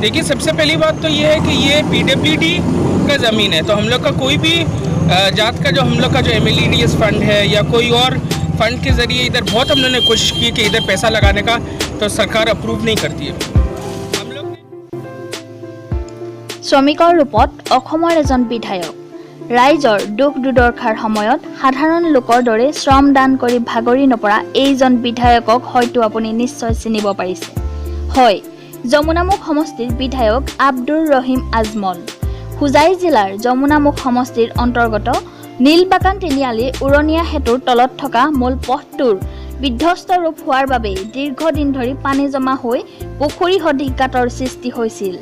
देखिए, सबसे पहली बात तो ये है कि ये पीडब्ल्यूडी का ज़मीन है, तो हम लोग का कोई भी जात का जो हम लोग का जो MLEDS फंड है या कोई और फंड के ज़रिए इधर बहुत हम लोगों ने कोशिश की कि इधर पैसा लगाने का, तो सरकार अप्रूव नहीं करती है। हम लोग শ্ৰমিকৰ ৰূপত অসমৰ এজন বিধায়ক ৰাইজৰ দুখ দুৰ্দশাৰ সময়ত সাধাৰণ লোকৰ দৰে শ্ৰম দান কৰি ভাগৰি নপৰা এইজন বিধায়কক হয়তো আপুনি নিশ্চয় চিনিব পাৰিছে। হয়, যমুনামুখ সমষ্টিৰ বিধায়ক আব্দুৰ ৰহিম আজমল। হোজাই জিলাৰ যমুনামুখ সমষ্টিৰ অন্তৰ্গত নীলবাগান তিনিআলিৰ উৰণীয়া সেতুৰ তলত থকা মূল পথটোৰ বিধ্বস্ত ৰূপ হোৱাৰ বাবে দীৰ্ঘদিন ধৰি পানী জমা হৈ পুখুৰী সদৃশ গাঁতৰ সৃষ্টি হৈছিল,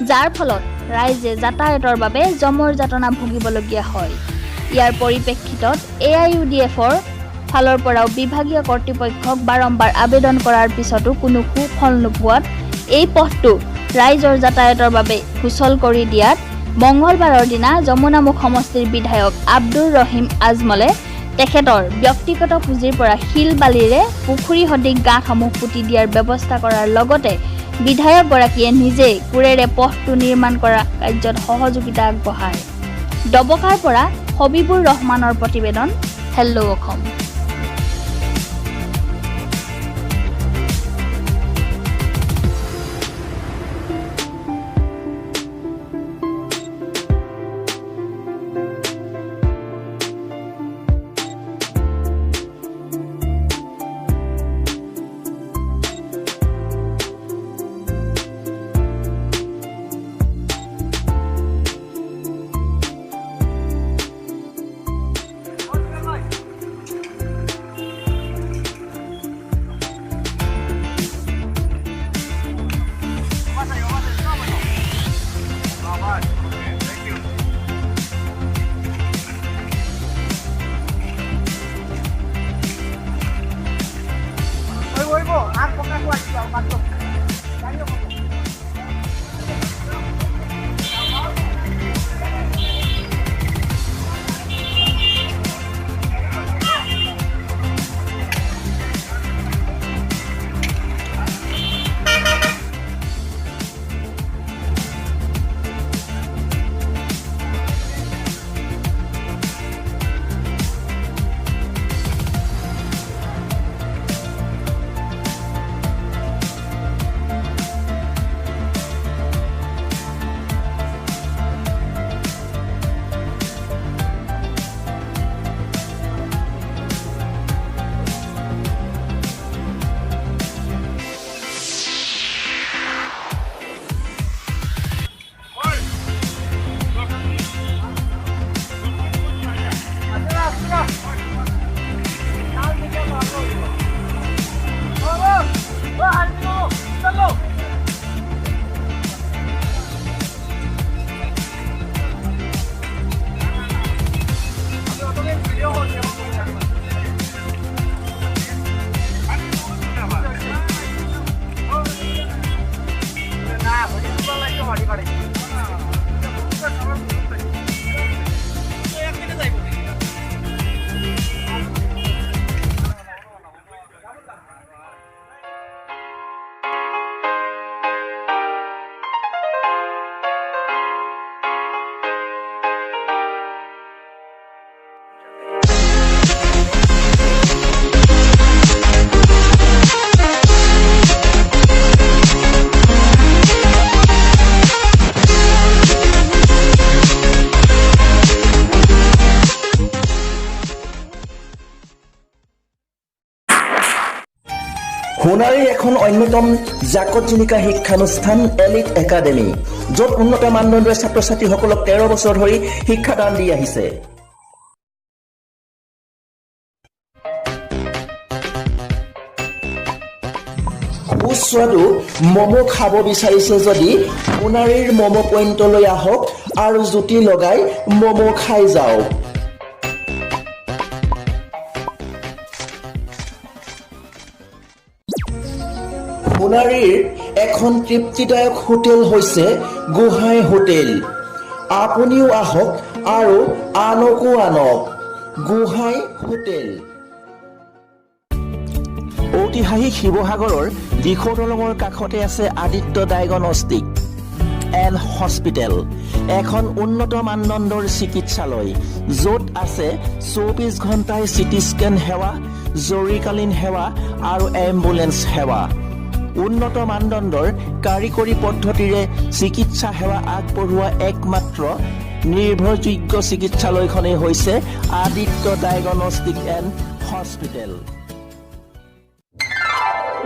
যাৰ ফলত ৰাইজে যাতায়াতৰ বাবে জমৰ যাতনা ভুগিবলগীয়া হয়। ইয়াৰ পৰিপ্ৰেক্ষিতত AIUDFৰ ফালৰ পৰাও বিভাগীয় কৰ্তৃপক্ষক বাৰম্বাৰ আবেদন কৰাৰ পিছতো কোনো সুফল নোপোৱাত এই পথটো ৰাইজৰ যাতায়াতৰ বাবে সুচল কৰি দিয়াত মঙলবাৰৰ দিনা যমুনামুখ সমষ্টিৰ বিধায়ক আব্দুৰ ৰহিম আজমলে তেখেতৰ ব্যক্তিগত পুঁজিৰ পৰা শিল বালিৰে পুখুৰী সদৃশ গাঁতসমূহ পুতি দিয়াৰ ব্যৱস্থা কৰাৰ লগতে বিধায়কগৰাকীয়ে নিজে কোৰেৰে পথটো নিৰ্মাণ কৰা কাৰ্যত সহযোগিতা আগবঢ়ায়। ডবকাৰ পৰা হবিবুৰ ৰহমানৰ প্ৰতিবেদন। হেল্ল' অসম। সোণাৰীৰ এখন অন্যতম জাকত জিলিকা শিক্ষানুষ্ঠান এলিট একাডেমী, য'ত উন্নত মানদণ্ডৰ ছাত্ৰ ছাত্ৰীসকলক 13 বছৰ ধৰি শিক্ষাদান দি আহিছে। সুস্বাদু মমো খাব বিচাৰিছে যদি সোণাৰীৰ মমো পইণ্টলৈ আহক আৰু জুতি লগাই মমো খাই যাওক। সোণাৰীৰ এখন তৃপ্তিদায়ক হোটেল হৈছে গোহাঁই হোটেল। আপুনিও আহক আৰু আনকো আনক। গোহাঁই হোটেল। ঐতিহাসিক শিৱসাগৰৰ দিখৌ দলঙৰ কাষতে আছে আদিত্য ডায়েগনষ্টিক। এণ্ড হস্পিটেল এখন উন্নত মানদণ্ডৰ চিকিৎসালয় য'ত আছে 24 ঘণ্টাই চিটি স্কেন সেৱা জৰুৰীকালীন সেৱা আৰু এম্বুলেন্স সেৱা উন্নত মানদণ্ডৰ কাৰিকৰী পদ্ধতিৰে চিকিৎসা সেৱা আগবঢ়োৱা একমাত্ৰ নিৰ্ভৰযোগ্য চিকিৎসালয়খনেই হৈছে Aditya diagnostic and hospital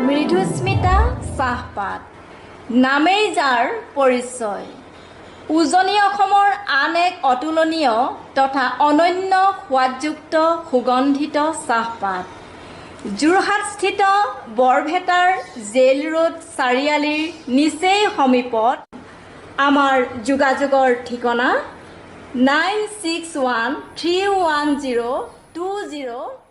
Mridusmita চাহপাত নামেই যাৰ পৰিচয় উজনি অসমৰ আন এক অতুলনীয় তথা অনন্য সোৱাদযুক্ত সুগন্ধিত চাহপাত যোৰহাটস্থিত বৰভেটাৰ জেল ৰোড চাৰিআলিৰ নিচেই সমীপত আমাৰ যোগাযোগৰ ঠিকনা 96131020